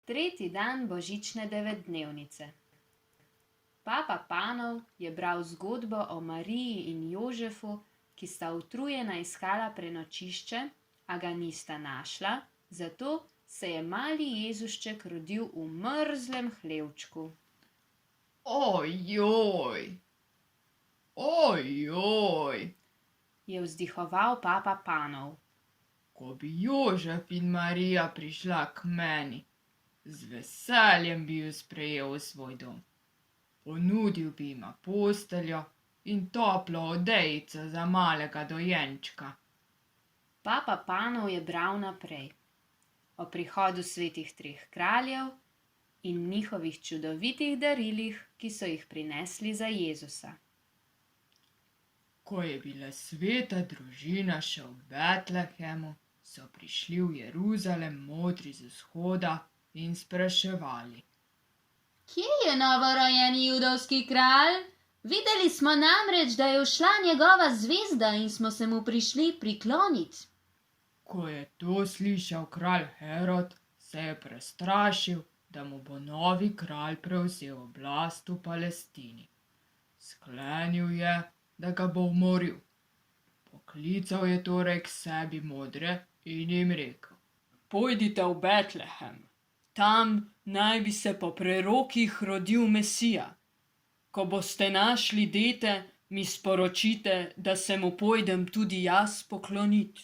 Tretji dan božične devetdnevnice. Papa Panov je bral zgodbo o Mariji in Jožefu, ki sta utrujena iskala prenočišče, a ga nista našla, zato se je mali Jezušček rodil v mrzlem hlevčku. Ojoj, ojoj, je vzdihoval papa Panov. ko bi Jožef in Marija prišla k meni, z veseljem bi ju sprejel v svoj dom. Ponudil bi jima posteljo in toplo odejico za malega dojenčka. Papa Panov je bral naprej o prihodu svetih treh kraljev in njihovih čudovitih darilih, ki so jih prinesli za Jezusa. Ko je bila sveta družina še v Betlehemu, so prišli v Jeruzalem modri z vzhoda in spraševali: Kje je novorojeni judovski kralj? Videli smo namreč, da je ušla njegova zvezda in smo se mu prišli prikloniti. Ko je to slišal kralj Herod, se je prestrašil, da mu bo novi kralj prevzel oblast v Palestini. Sklenil je, da ga bo umoril. Poklical je torej k sebi modre in jim rekel: Pojdite v Betlehem, tam naj bi se po prerokih rodil Mesija. Ko boste našli dete, mi sporočite, da se mu pojdem tudi jaz pokloniti.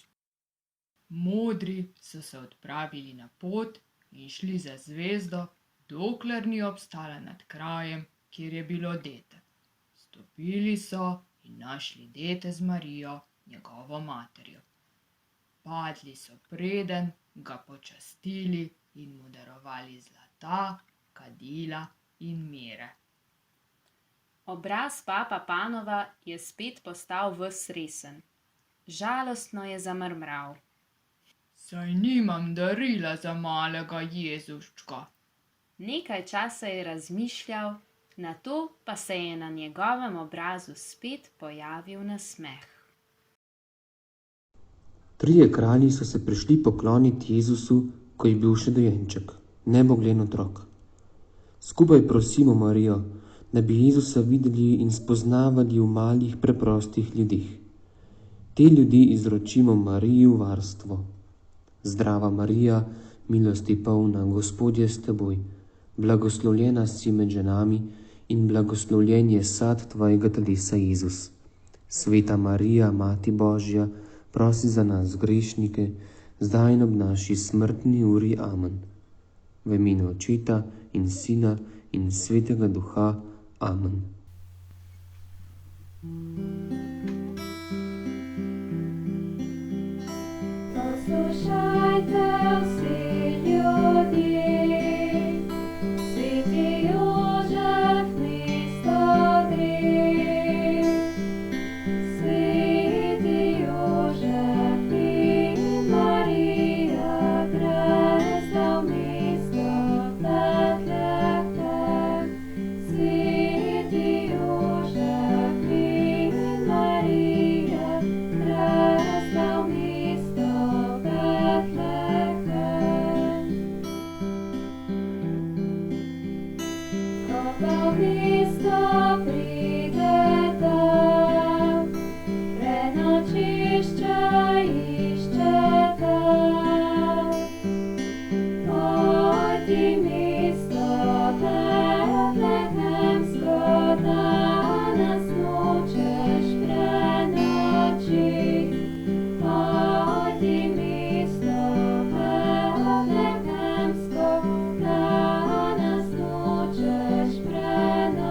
Modri so se odpravili na pot in šli za zvezdo, dokler ni obstala nad krajem, kjer je bilo dete. Stopili so in našli dete z Marijo, njegovo materjo. Padli so preden, ga počastili in mu darovali zlata, kadila in mire. Obraz papa Panova je spet postal ves resen. Žalostno je zamrmral. Saj nimam darila za malega Jezuščka. Nekaj časa je razmišljal, nato pa se je na njegovem obrazu spet pojavil nasmeh. Trije kralji so se prišli pokloniti Jezusu, ko je bil še dojenček, nebogljen otrok. Skupaj prosimo Marijo, da bi Jezusa videli in spoznavali v malih preprostih ljudeh. Te ljudi izročimo Mariji v varstvo. Zdrava Marija, milosti polna, Gospod je s teboj, blagoslovljena si med ženami in blagoslovljen je sad tvojega telesa Jezus. Sveta Marija, Mati Božja, prosi za nas grešnike, zdaj in ob naši smrtni uri. Amen. V imenu Očeta in Sina in Svetega Duha. Amen. Poslušajte vsi ljudje, sveti Jožef mesto gre. Sveti Jožef in Marija gresta v mesto Betlehem. Sveti Jožef in Marija gresta v mesto Betlehem. Ko pa v mesto prideta, prenočišča iščeta. Pojdi mesto betlehemsko, danes nočeš prenočiti. Pojdi mesto betlehemsko, danes nočeš prenočiti.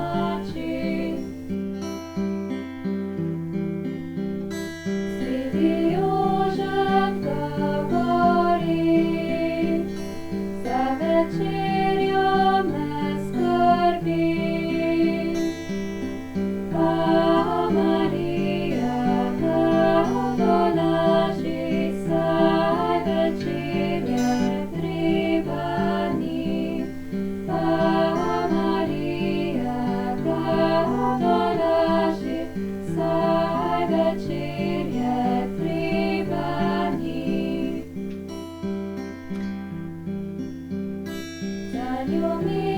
ljubim